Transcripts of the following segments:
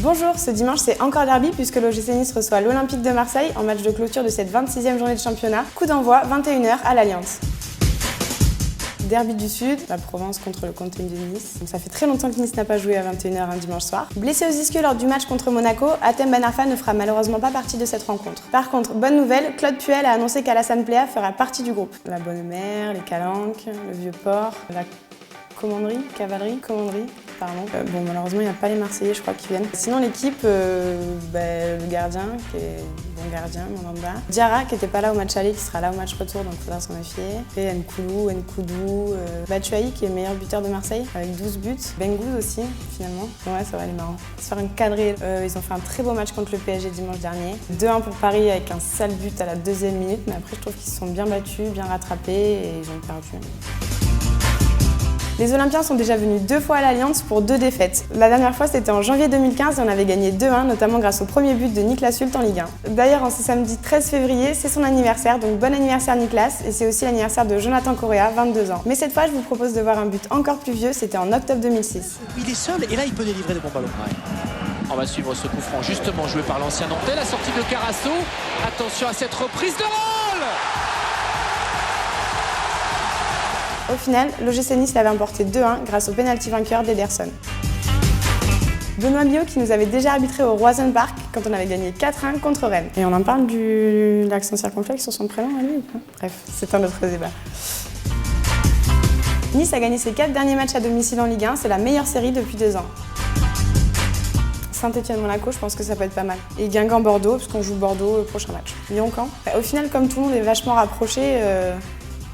Bonjour, ce dimanche c'est encore derby puisque l'OGC Nice reçoit l'Olympique de Marseille en match de clôture de cette 26e journée de championnat. Coup d'envoi 21h à l'Alliance. Derby du Sud, la Provence contre le Contenu de Nice. Donc ça fait très longtemps que Nice n'a pas joué à 21h un dimanche soir. Blessé aux ischios lors du match contre Monaco, Hatem Ben Arfa ne fera malheureusement pas partie de cette rencontre. Par contre, bonne nouvelle, Claude Puel a annoncé qu'Alassane Plea fera partie du groupe. La Bonne Mère, les Calanques, le Vieux-Port, la Cavalerie, pardon. Bon, malheureusement, il n'y a pas les Marseillais, je crois, qui viennent. Sinon, l'équipe, le gardien, qui est bon gardien, Mandanda. Diarra, qui n'était pas là au match aller, qui sera là au match retour, donc il faudra s'en méfier. Et Nkoudou, Batshuayi, qui est le meilleur buteur de Marseille, avec 12 buts. Bengouz aussi, finalement. Ouais, ça va, il est marrant. Se faire une cadrée. Ils ont fait un très beau match contre le PSG dimanche dernier. 2-1 pour Paris, avec un sale but à la 2e minute, mais après, je trouve qu'ils se sont bien battus, bien rattrapés, et ils ont perdu. Les Olympiens sont déjà venus 2 fois à l'Alliance pour 2 défaites. La dernière fois, c'était en janvier 2015 et on avait gagné 2-1, notamment grâce au premier but de Niklas Süle en Ligue 1. D'ailleurs, en ce samedi 13 février, c'est son anniversaire, donc bon anniversaire Niklas, et c'est aussi l'anniversaire de Jonathan Correa, 22 ans. Mais cette fois, je vous propose de voir un but encore plus vieux, c'était en octobre 2006. Il est seul et là, il peut délivrer de bons ballons. Ouais. On va suivre ce coup franc, justement joué par l'ancien Nantais, la sortie de Carasso. Attention à cette reprise de rôle. Au final, l'OGC Nice l'avait emporté 2-1 grâce au pénalty vainqueur d'Ederson. Benoît Biot qui nous avait déjà arbitré au Roison Park quand on avait gagné 4-1 contre Rennes. Et on en parle de l'accent circonflexe sur son prénom à lui ou pas ? Bref, c'est un autre débat. Nice a gagné ses 4 derniers matchs à domicile en Ligue 1, c'est la meilleure série depuis 2 ans. Saint-Etienne-Monaco, je pense que ça peut être pas mal. Et Guingamp-Bordeaux, parce qu'on joue Bordeaux au prochain match. Lyon-Caen. Au final, comme tout le monde est vachement rapproché,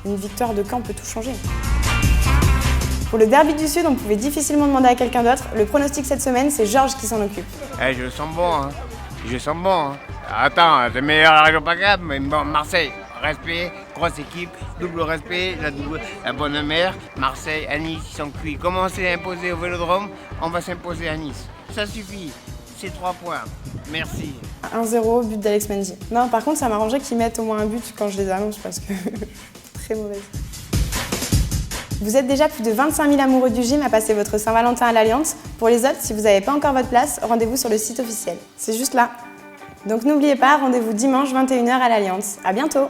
une victoire de Caen peut tout changer. Pour le derby du Sud, on pouvait difficilement demander à quelqu'un d'autre. Le pronostic cette semaine, c'est Georges qui s'en occupe. Je le sens bon, hein. Je le sens bon. Hein. Attends, c'est meilleur à la région PACA, mais bon, Marseille, respect, grosse équipe, double respect, la Bonne Mère, Marseille, à Nice, ils sont cuits. Comment on s'est imposé au Vélodrome, on va s'imposer à Nice. Ça suffit, c'est 3 points. Merci. 1-0, but d'Alex Mendy. Non, par contre, ça m'arrangerait qu'ils mettent au moins un but quand je les annonce, parce que très mauvaise. Vous êtes déjà plus de 25 000 amoureux du gym à passer votre Saint-Valentin à l'Alliance. Pour les autres, si vous n'avez pas encore votre place, rendez-vous sur le site officiel. C'est juste là. Donc n'oubliez pas, rendez-vous dimanche 21h à l'Alliance. À bientôt!